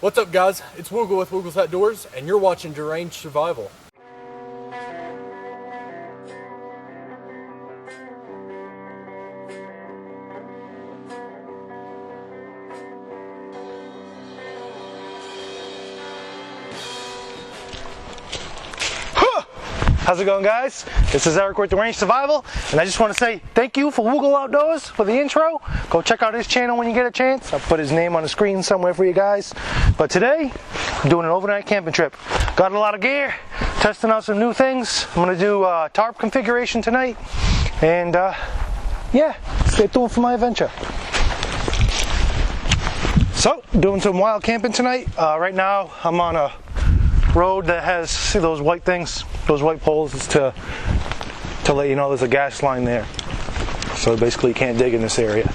What's up, guys? It's Woogle with Woogle's Outdoors, and you're watching Deranged Survival. How's it going, guys? This is Eric with Deranged Survival, and I just want to say thank you for Woogle Outdoors for the intro. Go check out his channel when you get a chance. I'll put his name on the screen somewhere for you guys. But today, I'm doing an overnight camping trip. Got a lot of gear, testing out some new things. I'm going to do tarp configuration tonight, and yeah, stay tuned for my adventure. So, doing some wild camping tonight. Right now, I'm on a road that has, see those white things, those white poles? It's to let you know there's a gas line there. So basically you can't dig in this area.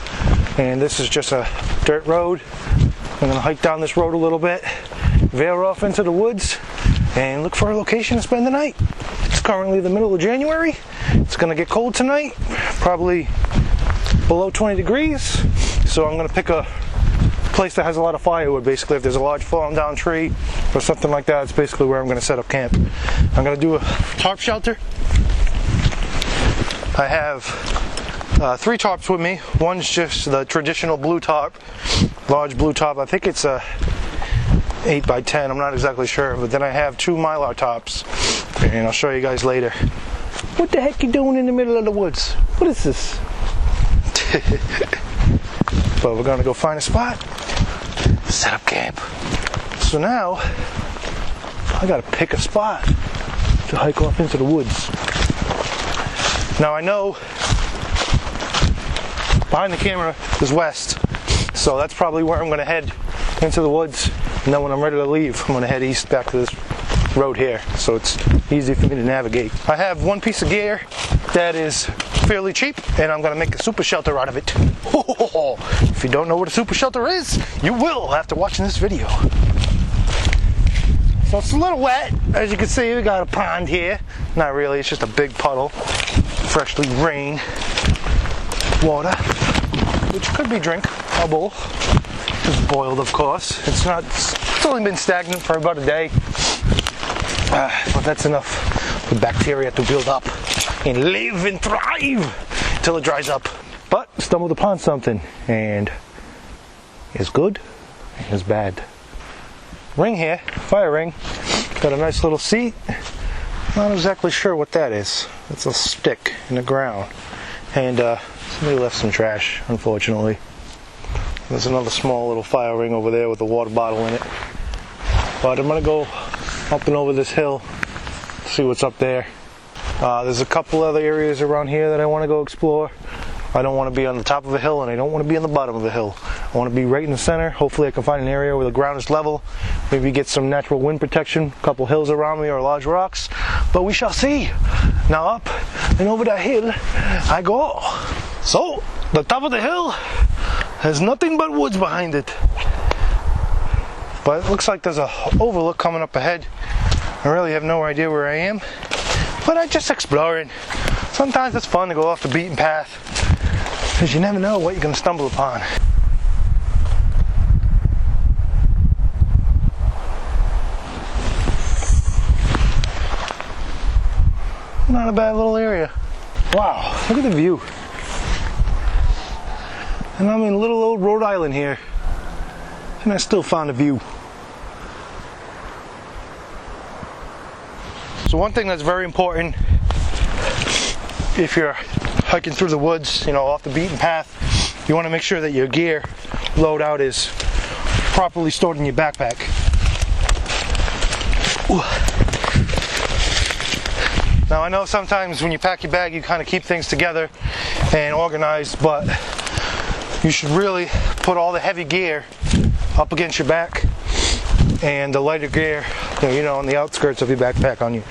And this is just a dirt road. I'm going to hike down this road a little bit, veer off into the woods, and look for a location to spend the night. It's currently the middle of January. It's going to get cold tonight, probably below 20 degrees. So I'm going to pick a place that has a lot of firewood. Basically, if there's a large fallen down tree or something like that, it's basically where I'm going to set up camp. I'm going to do a tarp shelter. I have 3 tarps with me. One's just the traditional blue tarp, large blue tarp. I think it's a 8 by 10. I'm not exactly sure. But then I have 2 mylar tarps, and I'll show you guys later. What the heck you doing in the middle of the woods? What is this? But we're going to go find a spot, set up camp. So now, I got to pick a spot to hike off into the woods. Now I know behind the camera is west, so that's probably where I'm going to head into the woods. And then when I'm ready to leave, I'm going to head east back to this road here, so it's easy for me to navigate. I have one piece of gear that is fairly cheap, and I'm going to make a super shelter out of it. If you don't know what a super shelter is, you will after watching this video. So it's a little wet. As you can see, we got a pond here. Not really, it's just a big puddle. Freshly rained water, which could be drinkable. It's boiled, of course. It's only been stagnant for about a day. But that's enough for bacteria to build up and live and thrive until it dries up. But stumbled upon something, and it's good and it's bad. Ring here, fire ring. Got a nice little seat. Not exactly sure what that is. It's a stick in the ground. And somebody left some trash, unfortunately. There's another small little fire ring over there with a water bottle in it. But I'm gonna go up and over this hill, see what's up there. There's a couple other areas around here that I want to go explore. I don't want to be on the top of a hill, and I don't want to be on the bottom of a hill. I want to be right in the center. Hopefully I can find an area where the ground is level, maybe get some natural wind protection, a couple hills around me or large rocks, but we shall see. Now up and over that hill I go. So the top of the hill has nothing but woods behind it, but it looks like there's a overlook coming up ahead. I really have no idea where I am, but I'm just exploring. Sometimes it's fun to go off the beaten path, because you never know what you're going to stumble upon. Not a bad little area. Wow, look at the view. And I'm in little old Rhode Island here, and I still found a view. So one thing that's very important if you're hiking through the woods, off the beaten path, you want to make sure that your gear loadout is properly stored in your backpack. Ooh. Now I know sometimes when you pack your bag you kind of keep things together and organized, but you should really put all the heavy gear up against your back and the lighter gear, on the outskirts of your backpack, on your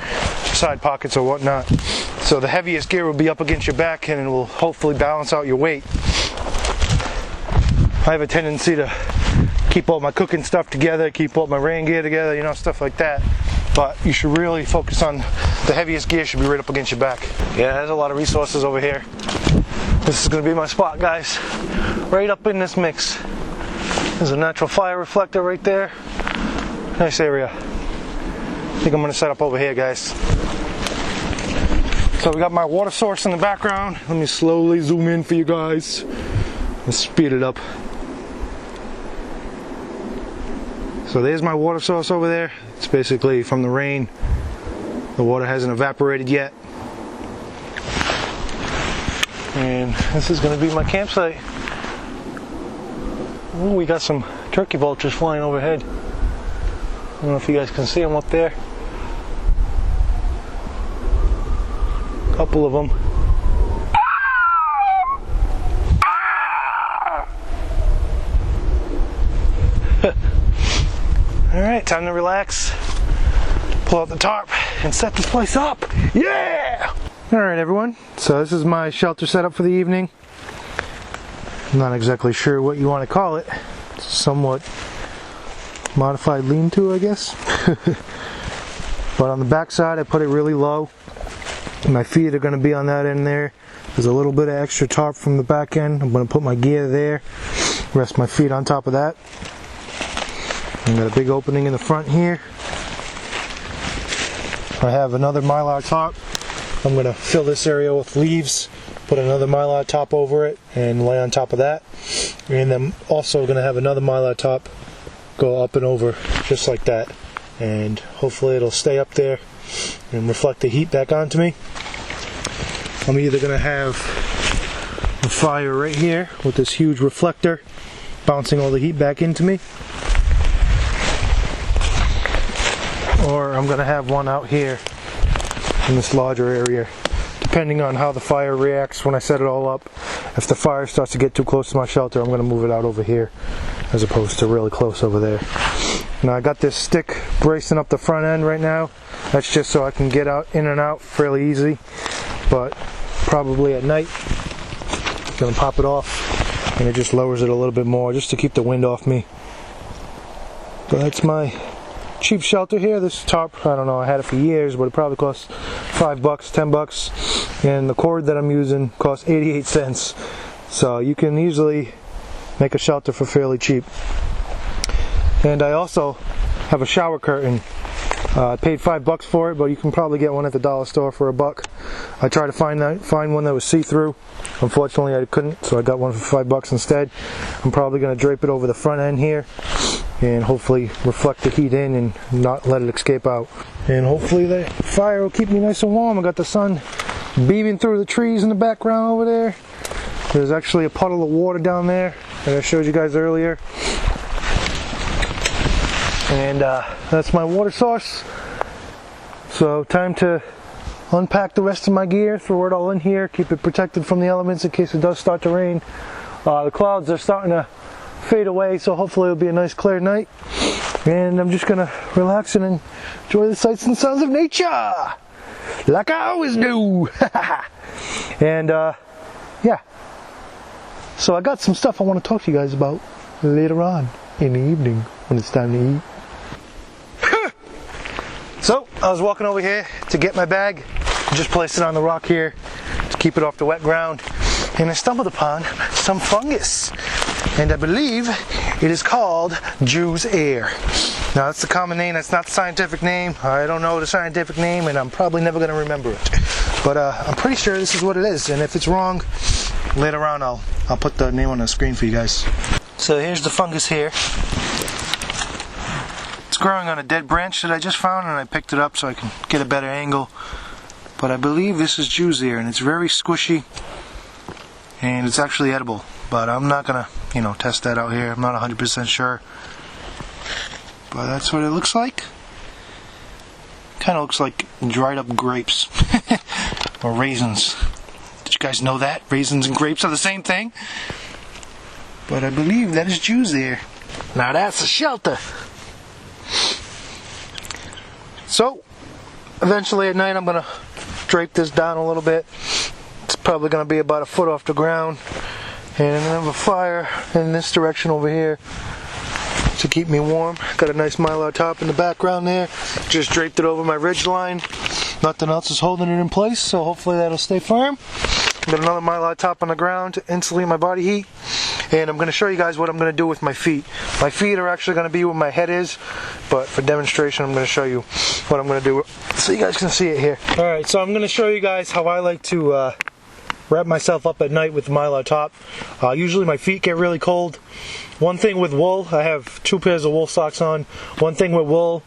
side pockets or whatnot. So the heaviest gear will be up against your back, and it will hopefully balance out your weight. I have a tendency to keep all my cooking stuff together, keep all my rain gear together, stuff like that. But you should really focus on the heaviest gear should be right up against your back. Yeah, there's a lot of resources over here. This is going to be my spot, guys. Right up in this mix. There's a natural fire reflector right there. Nice area. I think I'm gonna set up over here, guys. So we got my water source in the background. Let me slowly zoom in for you guys. Let's speed it up. So there's my water source over there. It's basically from the rain. The water hasn't evaporated yet. And this is going to be my campsite. Ooh, we got some turkey vultures flying overhead. I don't know if you guys can see them up there. A couple of them. Alright, time to relax. Pull out the tarp and set this place up. Yeah! Alright everyone, so this is my shelter setup for the evening. I'm not exactly sure what you want to call it. It's somewhat modified lean-to, I guess. But on the back side I put it really low. My feet are going to be on that end there. There's a little bit of extra tarp from the back end. I'm going to put my gear there. Rest my feet on top of that. I've got a big opening in the front here. I have another mylar top. I'm going to fill this area with leaves, put another mylar top over it, and lay on top of that. And I'm also going to have another mylar top go up and over just like that. And hopefully it'll stay up there and reflect the heat back onto me. I'm either going to have a fire right here with this huge reflector bouncing all the heat back into me, or I'm going to have one out here in this larger area, depending on how the fire reacts when I set it all up. If the fire starts to get too close to my shelter, I'm going to move it out over here as opposed to really close over there. Now I got this stick bracing up the front end right now. That's just so I can get out in and out fairly easy, but probably at night I'm going to pop it off and it just lowers it a little bit more just to keep the wind off me. But that's my cheap shelter here. This tarp, I don't know, I had it for years, but it probably cost $5, $10, and the cord that I'm using costs 88 cents. So you can easily make a shelter for fairly cheap. And I also have a shower curtain. I paid $5 for it, but you can probably get one at the dollar store for $1. I tried to find one that was see-through. Unfortunately, I couldn't, so I got one for $5 instead. I'm probably going to drape it over the front end here and hopefully reflect the heat in and not let it escape out. And hopefully the fire will keep me nice and warm. I got the sun beaming through the trees in the background over there. There's actually a puddle of water down there that I showed you guys earlier. And that's my water source. So time to unpack the rest of my gear, throw it all in here, keep it protected from the elements in case it does start to rain. The clouds are starting to fade away, so hopefully it'll be a nice clear night. And I'm just gonna relax and enjoy the sights and sounds of nature, like I always do. And yeah, so I got some stuff I want to talk to you guys about later on in the evening when it's time to eat. So I was walking over here to get my bag, just placed it on the rock here to keep it off the wet ground, and I stumbled upon some fungus, and I believe it is called Jew's ear. Now that's the common name, that's not the scientific name. I don't know the scientific name, and I'm probably never going to remember it, but I'm pretty sure this is what it is, and if it's wrong, later on I'll put the name on the screen for you guys. So here's the fungus here. It's growing on a dead branch that I just found, and I picked it up so I can get a better angle. But I believe this is Jew's ear, and it's very squishy, and it's actually edible. But I'm not gonna, test that out here. I'm not 100% sure. But that's what it looks like. Kind of looks like dried up grapes or raisins. Did you guys know that raisins and grapes are the same thing? But I believe that is Jew's ear. Now that's a shelter. So, eventually at night I'm going to drape this down a little bit. It's probably going to be about a foot off the ground. And I'm going to have a fire in this direction over here to keep me warm. Got a nice mylar top in the background there. Just draped it over my ridge line. Nothing else is holding it in place, so hopefully that'll stay firm. Got another mylar top on the ground to insulate my body heat. and I'm going to show you guys what I'm going to do with my feet. My feet are actually going to be where my head is, but for demonstration I'm going to show you what I'm going to do so you guys can see it here. Alright, so I'm going to show you guys how I like to wrap myself up at night with the Mylar top. Usually my feet get really cold. One thing with wool, I have 2 pairs of wool socks on. One thing with wool,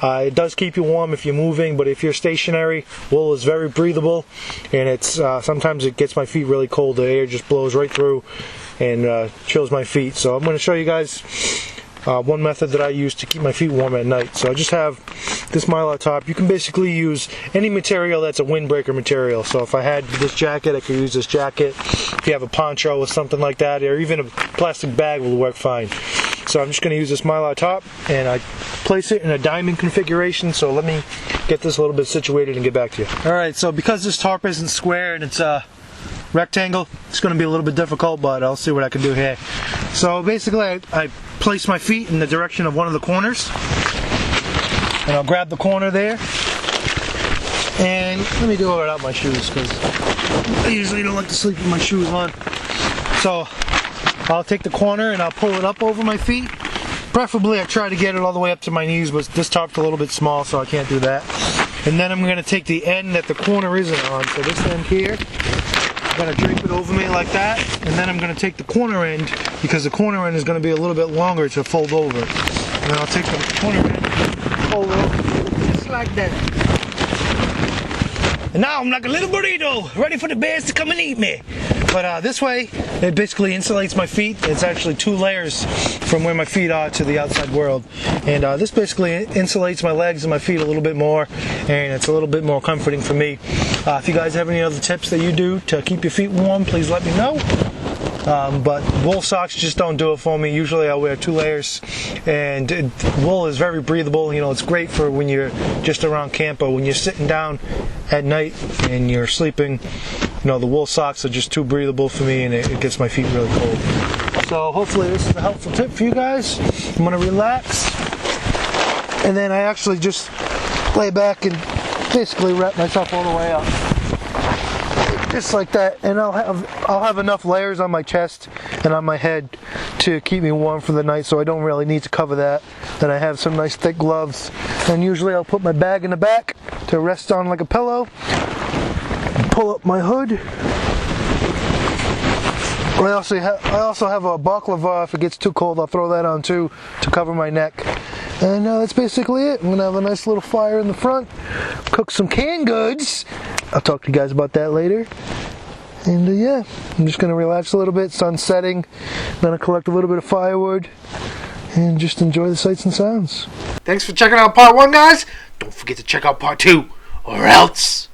it does keep you warm if you're moving, but if you're stationary, wool is very breathable, and it's sometimes it gets my feet really cold. The air just blows right through and chills my feet. So I'm going to show you guys one method that I use to keep my feet warm at night. So I just have this Mylar top. You can basically use any material that's a windbreaker material. So if I had this jacket, I could use this jacket. If you have a poncho or something like that, or even a plastic bag will work fine. So I'm just going to use this Mylar top, and I place it in a diamond configuration. So let me get this a little bit situated and get back to you. Alright, so because this tarp isn't square and it's a rectangle, it's going to be a little bit difficult, but I'll see what I can do here. So basically I place my feet in the direction of one of the corners, and I'll grab the corner there, and let me do it without my shoes because I usually don't like to sleep with my shoes on. So I'll take the corner and I'll pull it up over my feet. Preferably I try to get it all the way up to my knees, but this tarp's a little bit small, so I can't do that. And then I'm going to take the end that the corner isn't on, so this end here, I'm going to drape it over me like that, and then I'm going to take the corner end, because the corner end is going to be a little bit longer to fold over. And then I'll take the corner end, fold it over, just like that. And now I'm like a little burrito, ready for the bears to come and eat me. But this way, it basically insulates my feet. It's actually 2 layers from where my feet are to the outside world. And this basically insulates my legs and my feet a little bit more, and it's a little bit more comforting for me. If you guys have any other tips that you do to keep your feet warm, please let me know. But wool socks just don't do it for me. Usually I wear 2 layers, and wool is very breathable. You know, it's great for when you're just around camp, or when you're sitting down at night and you're sleeping. You know, the wool socks are just too breathable for me, and it gets my feet really cold. So hopefully this is a helpful tip for you guys. I'm going to relax, and then I actually just lay back and basically wrap myself all the way up. Just like that, and I'll have enough layers on my chest and on my head to keep me warm for the night, so I don't really need to cover that. Then I have some nice thick gloves, and usually I'll put my bag in the back to rest on like a pillow. Pull up my hood. I also have a baklava. If it gets too cold, I'll throw that on too to cover my neck. And that's basically it. I'm going to have a nice little fire in the front, cook some canned goods. I'll talk to you guys about that later. And yeah, I'm just going to relax a little bit. Sun's setting. I'm going to collect a little bit of firewood and just enjoy the sights and sounds. Thanks for checking out part 1, guys. Don't forget to check out part 2, or else.